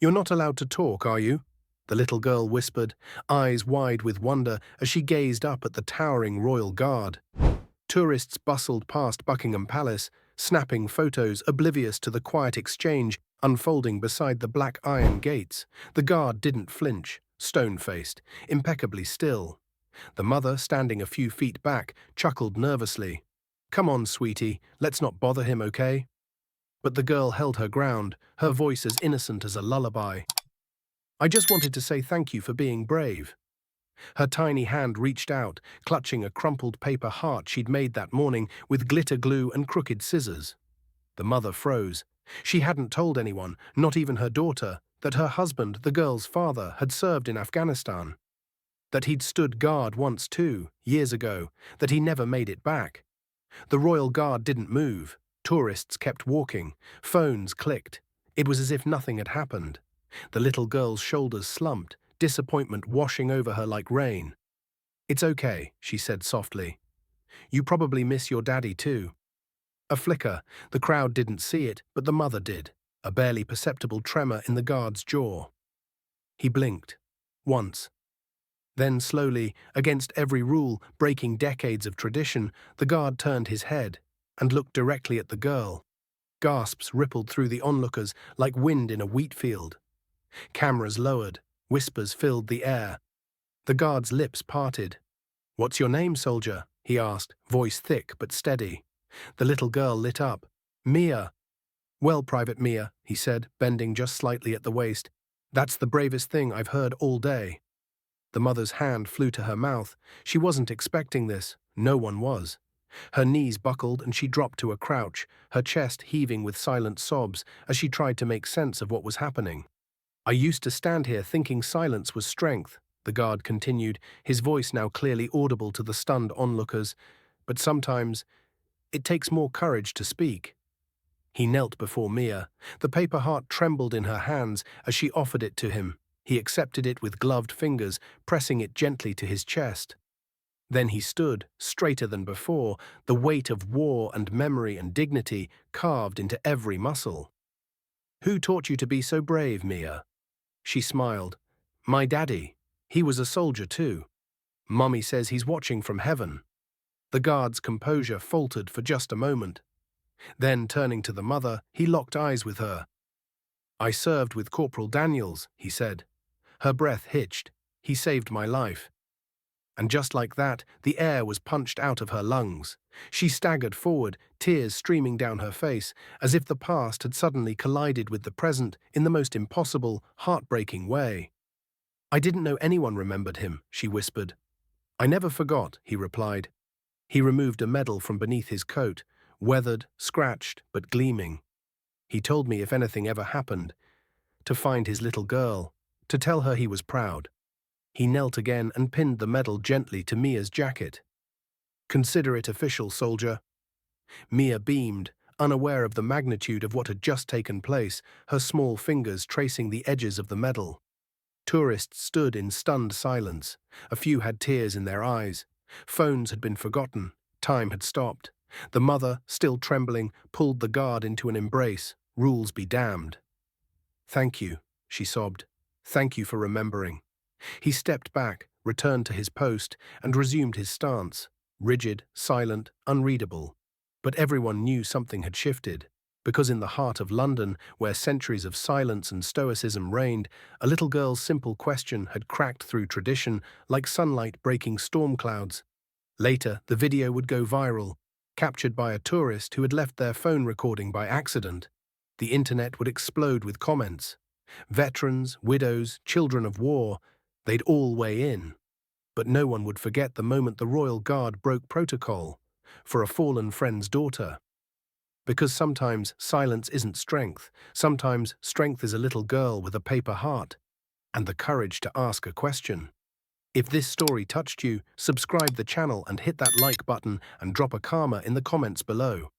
You're not allowed to talk, are you? The little girl whispered, eyes wide with wonder as she gazed up at the towering royal guard. Tourists bustled past Buckingham Palace, snapping photos oblivious to the quiet exchange unfolding beside the black iron gates. The guard didn't flinch, stone-faced, impeccably still. The mother, standing a few feet back, chuckled nervously. "Come on, sweetie, let's not bother him, okay?" But the girl held her ground, her voice as innocent as a lullaby. "I just wanted to say thank you for being brave." Her tiny hand reached out, clutching a crumpled paper heart she'd made that morning with glitter glue and crooked scissors. The mother froze. She hadn't told anyone, not even her daughter, that her husband, the girl's father, had served in Afghanistan. That he'd stood guard once too, years ago, that he never made it back. The royal guard didn't move. Tourists kept walking. Phones clicked. It was as if nothing had happened. The little girl's shoulders slumped, disappointment washing over her like rain. "It's okay," she said softly. "You probably miss your daddy too." A flicker. The crowd didn't see it, but the mother did. A barely perceptible tremor in the guard's jaw. He blinked. Once. Then slowly, against every rule, breaking decades of tradition, the guard turned his head and looked directly at the girl. Gasps rippled through the onlookers like wind in a wheat field. Cameras lowered. Whispers filled the air. The guard's lips parted. "What's your name, soldier?" he asked, voice thick but steady. The little girl lit up. "Mia." "Well, Private Mia," he said, bending just slightly at the waist. "That's the bravest thing I've heard all day." The mother's hand flew to her mouth. She wasn't expecting this. No one was. Her knees buckled and she dropped to a crouch, her chest heaving with silent sobs as she tried to make sense of what was happening. "I used to stand here thinking silence was strength," the guard continued, his voice now clearly audible to the stunned onlookers. "But sometimes it takes more courage to speak." He knelt before Mia. The paper heart trembled in her hands as she offered it to him. He accepted it with gloved fingers, pressing it gently to his chest. Then he stood, straighter than before, the weight of war and memory and dignity carved into every muscle. "Who taught you to be so brave, Mia?" She smiled. "My daddy. He was a soldier too. Mummy says he's watching from heaven." The guard's composure faltered for just a moment. Then, turning to the mother, he locked eyes with her. "I served with Corporal Daniels," he said. Her breath hitched. "He saved my life." And just like that, the air was punched out of her lungs. She staggered forward, tears streaming down her face, as if the past had suddenly collided with the present in the most impossible, heartbreaking way. "I didn't know anyone remembered him," she whispered. "I never forgot," he replied. He removed a medal from beneath his coat, weathered, scratched, but gleaming. "He told me if anything ever happened, to find his little girl, to tell her he was proud." He knelt again and pinned the medal gently to Mia's jacket. "Consider it official, soldier." Mia beamed, unaware of the magnitude of what had just taken place, her small fingers tracing the edges of the medal. Tourists stood in stunned silence. A few had tears in their eyes. Phones had been forgotten. Time had stopped. The mother, still trembling, pulled the guard into an embrace. Rules be damned. "Thank you," she sobbed. "Thank you for remembering." He stepped back, returned to his post, and resumed his stance, rigid, silent, unreadable. But everyone knew something had shifted, because in the heart of London, where centuries of silence and stoicism reigned, a little girl's simple question had cracked through tradition like sunlight breaking storm clouds. Later, the video would go viral, captured by a tourist who had left their phone recording by accident. The internet would explode with comments. Veterans, widows, children of war, they'd all weigh in. But no one would forget the moment the Royal Guard broke protocol for a fallen friend's daughter. Because sometimes silence isn't strength. Sometimes strength is a little girl with a paper heart and the courage to ask a question. If this story touched you, subscribe the channel and hit that like button and drop a karma in the comments below.